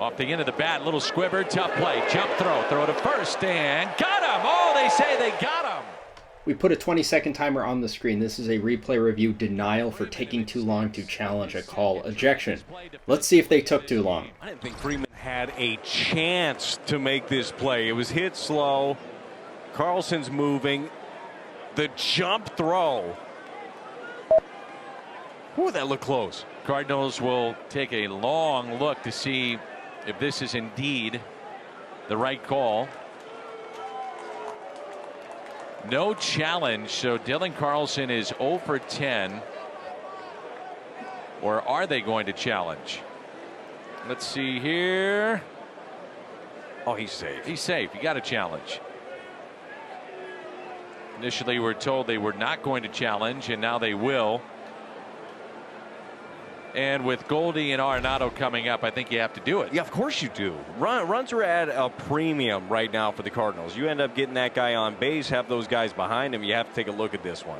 Off the end of the bat, little squibber, tough play, jump throw to first, and got him! Oh, they say they got him! We put a 20-second timer on the screen. This is a replay review denial for taking too long to challenge a call ejection. Let's see if they took too long. I didn't think Freeman had a chance to make this play. It was hit slow. Carlson's moving. The jump throw. Ooh, that looked close. Cardinals will take a long look to see if this is indeed the right call. No challenge, so Dylan Carlson is 0 for 10. Or are they going to challenge? Let's see here. Oh, he's safe. He's safe. You got to challenge. Initially, we were told they were not going to challenge, and now they will. And with Goldie and Arenado coming up, I think you have to do it. Yeah, of course you do. Runs are at a premium right now for the Cardinals. You end up getting that guy on base, have those guys behind him. You have to take a look at this one.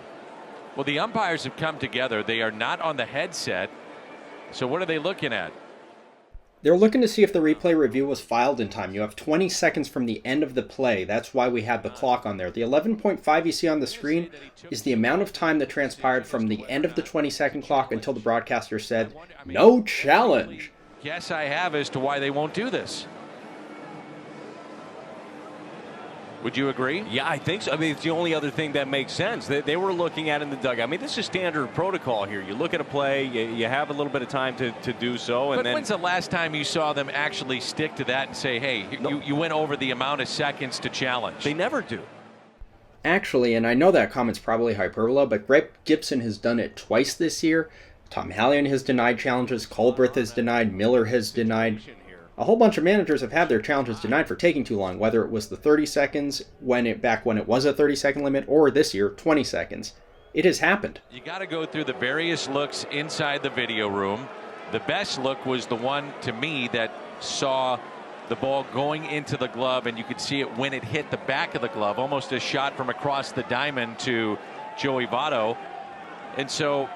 Well, the umpires have come together. They are not on the headset. So what are they looking at? They're looking to see if the replay review was filed in time. You have 20 seconds from the end of the play. That's why we have the clock on there. The 11.5 you see on the screen is the amount of time that transpired from the end of the 20-second clock until the broadcaster said, no challenge. Guess I have as to why they won't do this. Would you agree? Yeah, I think so. I mean, it's the only other thing that makes sense. They were looking at in the dugout. I mean, this is standard protocol here. You look at a play, you have a little bit of time to do so. But when's the last time you saw them actually stick to that and say, hey, you went over the amount of seconds to challenge? They never do. Actually, and I know that comment's probably hyperbole, but Greg Gibson has done it twice this year. Tom Hallion has denied challenges. Colbreth has denied. Miller has denied. A whole bunch of managers have had their challenges denied for taking too long, whether it was the 30 seconds back when it was a 30-second limit, or this year 20 seconds. It has happened. You got to go through the various looks inside the video room. The best look was the one, to me, that saw the ball going into the glove, and you could see it when it hit the back of the glove, almost a shot from across the diamond to Joey Votto. And so,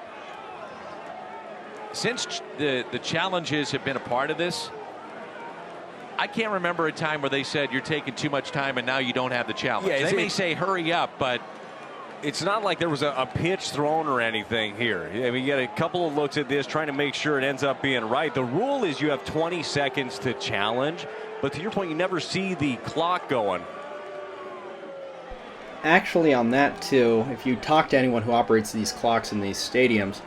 since the challenges have been a part of this, I can't remember a time where they said you're taking too much time and now you don't have the challenge. Yeah, they may say hurry up, but it's not like there was a pitch thrown or anything here. I mean, you get a couple of looks at this trying to make sure it ends up being right. The rule is you have 20 seconds to challenge, but to your point, you never see the clock going. Actually, on that too, if you talk to anyone who operates these clocks in these stadiums,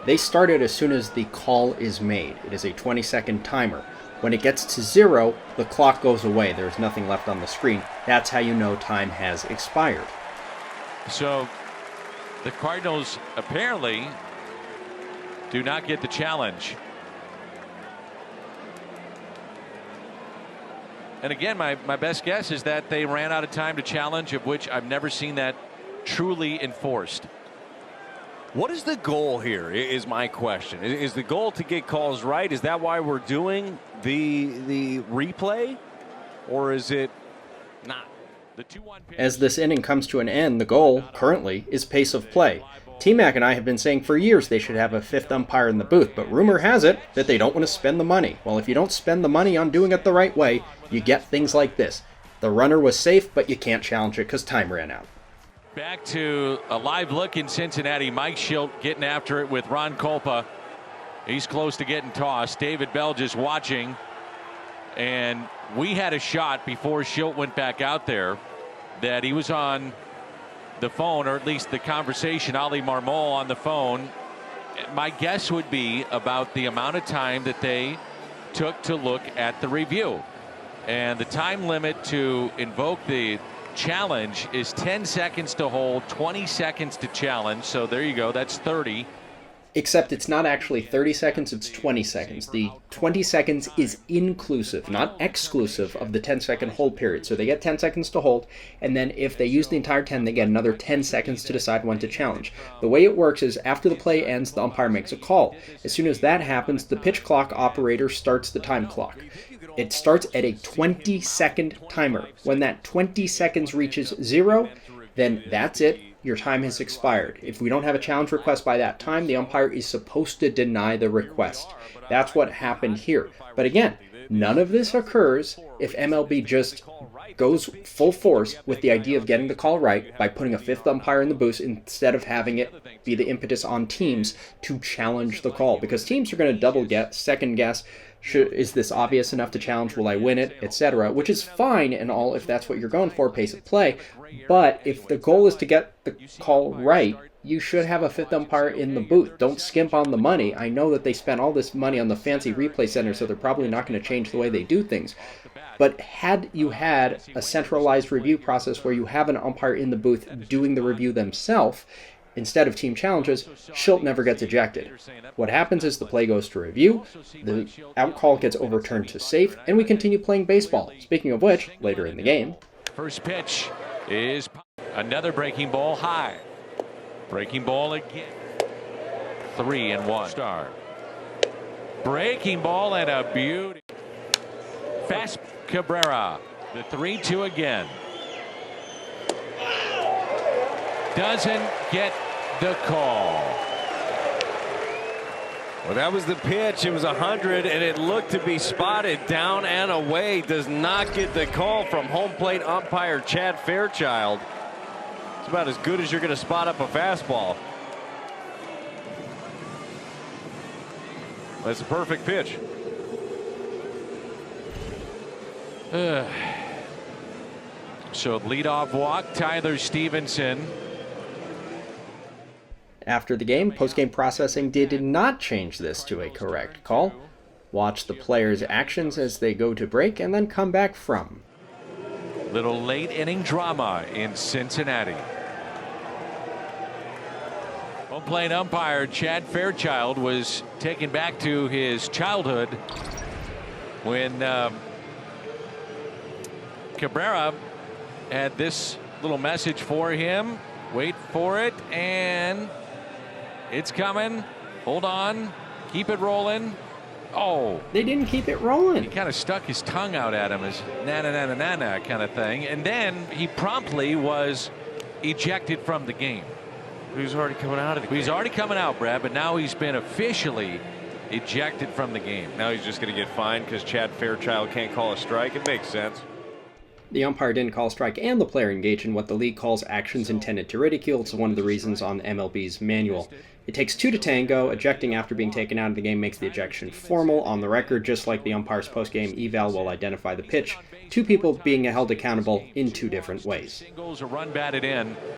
they start it as soon as the call is made. It is a 20-second timer. When it gets to 0, the clock goes away. There's nothing left on the screen. That's how you know time has expired. So the Cardinals apparently do not get the challenge. And again, my best guess is that they ran out of time to challenge, of which I've never seen that truly enforced. What is the goal here is my question. Is the goal to get calls right? Is that why we're doing the replay? Or is it not? As this inning comes to an end, the goal, currently, is pace of play. T-Mac and I have been saying for years they should have a fifth umpire in the booth, but rumor has it that they don't want to spend the money. Well, if you don't spend the money on doing it the right way, you get things like this. The runner was safe, but you can't challenge it because time ran out. Back to a live look in Cincinnati. Mike Shildt getting after it with Ron Kulpa. He's close to getting tossed. David Bell just watching. And we had a shot before Shildt went back out there that he was on the phone, or at least the conversation, Ali Marmol on the phone. My guess would be about the amount of time that they took to look at the review. And the time limit to invoke the challenge is 10 seconds to hold, 20 seconds to challenge. So there you go. That's 30. Except it's not actually 30 seconds, it's 20 seconds. The 20 seconds is inclusive, not exclusive of the 10-second hold period. So they get 10 seconds to hold, and then if they use the entire 10, they get another 10 seconds to decide when to challenge. The way it works is after the play ends, the umpire makes a call. As soon as that happens, the pitch clock operator starts the time clock. It starts at a 20-second timer. When that 20 seconds reaches 0, then that's it. Your time has expired. If we don't have a challenge request by that time, the umpire is supposed to deny the request. That's what happened here. But again, None of this occurs if MLB just goes full force with the idea of getting the call right by putting a fifth umpire in the booth instead of having it be the impetus on teams to challenge the call. Because teams are going to double guess, second guess, is this obvious enough to challenge, will I win it, etc., which is fine and all if that's what you're going for, pace of play. But if the goal is to get the call right, you should have a fifth umpire in the booth. Don't skimp on the money. I know that they spent all this money on the fancy replay center, so they're probably not going to change the way they do things. But had you had a centralized review process where you have an umpire in the booth doing the review themselves, instead of team challenges, Shildt never gets ejected. What happens is the play goes to review, the out call gets overturned to safe, and we continue playing baseball. Speaking of which, later in the game. First pitch is another breaking ball high. Breaking ball again. 3-1. Star. Breaking ball and a beauty. Fast Cabrera. The 3-2 again. Doesn't get the call. Well, that was the pitch. It was 100, and it looked to be spotted down and away. Does not get the call from home plate umpire Chad Fairchild. It's about as good as you're going to spot up a fastball. That's a perfect pitch. So leadoff walk, Tyler Stevenson. After the game, post-game processing did not change this to a correct call. Watch the players' actions as they go to break and then come back from. Little late inning drama in Cincinnati. Home plate umpire Chad Fairchild was taken back to his childhood when Cabrera had this little message for him. Wait for it, and it's coming. Hold on. Keep it rolling. Oh. They didn't keep it rolling. He kind of stuck his tongue out at him as na-na-na-na-na kind of thing. And then he promptly was ejected from the game. He's already coming out of the game. He's already coming out, Brad, but now he's been officially ejected from the game. Now he's just going to get fined because Chad Fairchild can't call a strike. It makes sense. The umpire didn't call a strike, and the player engaged in what the league calls actions intended to ridicule. It's one of the reasons on MLB's manual. It takes two to tango. Ejecting after being taken out of the game makes the ejection formal on the record, just like the umpire's post-game eval will identify the pitch. Two people being held accountable in two different ways. Singles, a run batted in.